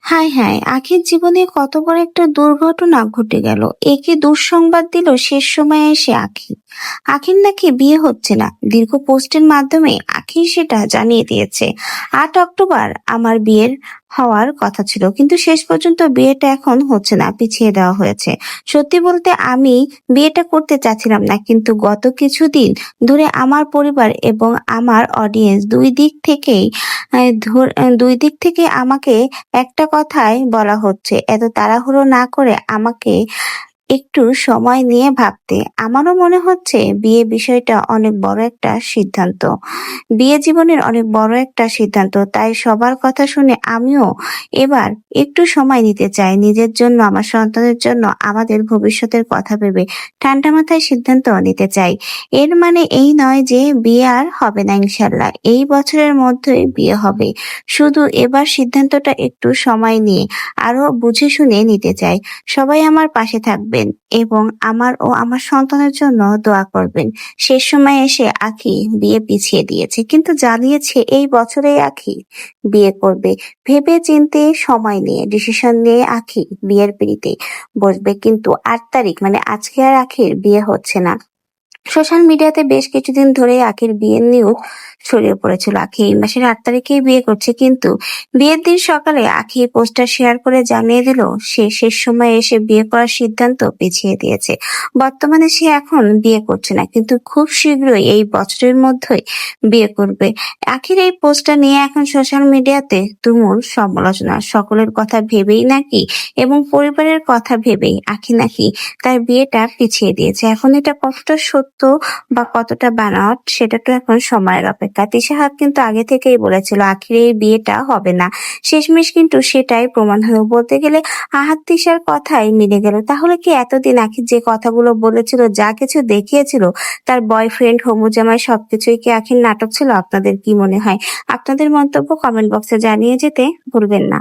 হায় হায়, আখির জীবনে কত বড় একটা দুর্ঘটনা ঘটে গেল। একে দুঃসংবাদ দিল শেষ সময়ে এসে আখি। আখির নাকি বিয়ে হচ্ছে না। দীর্ঘ পোস্টের মাধ্যমে আখি সেটা জানিয়ে দিয়েছে। 8 অক্টোবর আমার বিয়ের হওয়ার কথা ছিল, কিন্তু শেষ পর্যন্ত বিয়েটা এখন হচ্ছে না, পিছিয়ে দেওয়া হয়েছে। সত্যি বলতে আমি বিয়েটা করতে চাচ্ছিলাম না, কিন্তু গত কিছুদিন ধরে আমার পরিবার এবং আমার অডিয়েন্স দুই দিক থেকে আমাকে একটা কথাই বলা হচ্ছে, এত তাড়াহুড়ো না করে আমাকে একটু সময় নিয়ে ভাবতে। আমারও মনে হচ্ছে বিয়ে বিষয়টা অনেক বড় একটা সিদ্ধান্ত। বিয়ে জীবনের অনেক বড় একটা সিদ্ধান্ত। তাই সবার কথা শুনে আমিও এবার একটু সময় নিতে চাই। নিজের জন্য, আমার সন্তানের জন্য, আমাদের ভবিষ্যতের কথা ভেবে ঠান্ডা মাথায় সিদ্ধান্ত নিতে চাই। এর মানে এই নয় যে বিয়ে আর হবে না, ইনশাল্লাহ এই বছরের মধ্যেই বিয়ে হবে। শুধু এবার সিদ্ধান্তটা একটু সময় নিয়ে আরো বুঝে শুনে নিতে চাই। সবাই আমার পাশে থাকবেন এবং আমার ও আমার সন্তানের জন্য দোয়া করবেন। শেষ সময় এসে আখি বিয়ে পিছিয়ে দিয়েছে, কিন্তু জানিয়েছে এই বছরেই আখি বিয়ে করবে। ভেবে চিন্তে সময় নিয়ে ডিসিশন নিয়ে আখি বিয়ের পিঁড়িতে বসবে, কিন্তু 8 তারিখ মানে আজকে আর আখির বিয়ে হচ্ছে না। সোশ্যাল মিডিয়াতে বেশ কিছুদিন ধরেই আখির বিয়ের নিউজ ছড়িয়ে পড়েছিল। আখি এই মাসের 8 তারিখেই বিয়ে করছে, কিন্তু বিয়ের দিন সকালে আখি পোস্টার শেয়ার করে জানিয়ে দিল সে শেষ সময়ে এসে বিয়ে করার সিদ্ধান্ত পিছিয়ে দিয়েছে। বর্তমানে সে এখন বিয়ে করছে না, কিন্তু খুব শীঘ্রই এই বছরের মধ্যেই বিয়ে করবে। আখির এই পোস্টটা নিয়ে এখন সোশ্যাল মিডিয়াতে তুমুল সমালোচনা। সকলের কথা ভেবেই নাকি এবং পরিবারের কথা ভেবেই আখি নাকি তার বিয়েটা পিছিয়ে দিয়েছে। এখন এটা কতটা সত্য বা কতটা বানোয়াট সেটা তো এখন সময়ের অপেক্ষা। তিশা হাত কিন্তু আগে থেকেই বলেছিল আখির এই বিয়েটা হবে না। শেষমেশ কিন্তু সেটাই প্রমাণ হলো। বলতে গেলে আহাত তিশার কথাই মিলে গেল। তাহলে কি এতদিন আখির যে কথাগুলো বলেছিল, যা কিছু দেখিয়েছিল, তার বয়ফ্রেন্ড, হবু জামাই সবকিছুই কি আখির নাটক ছিল? আপনাদের কি মনে হয়? আপনাদের মন্তব্য কমেন্ট বক্সে জানিয়ে যেতে ভুলবেন না।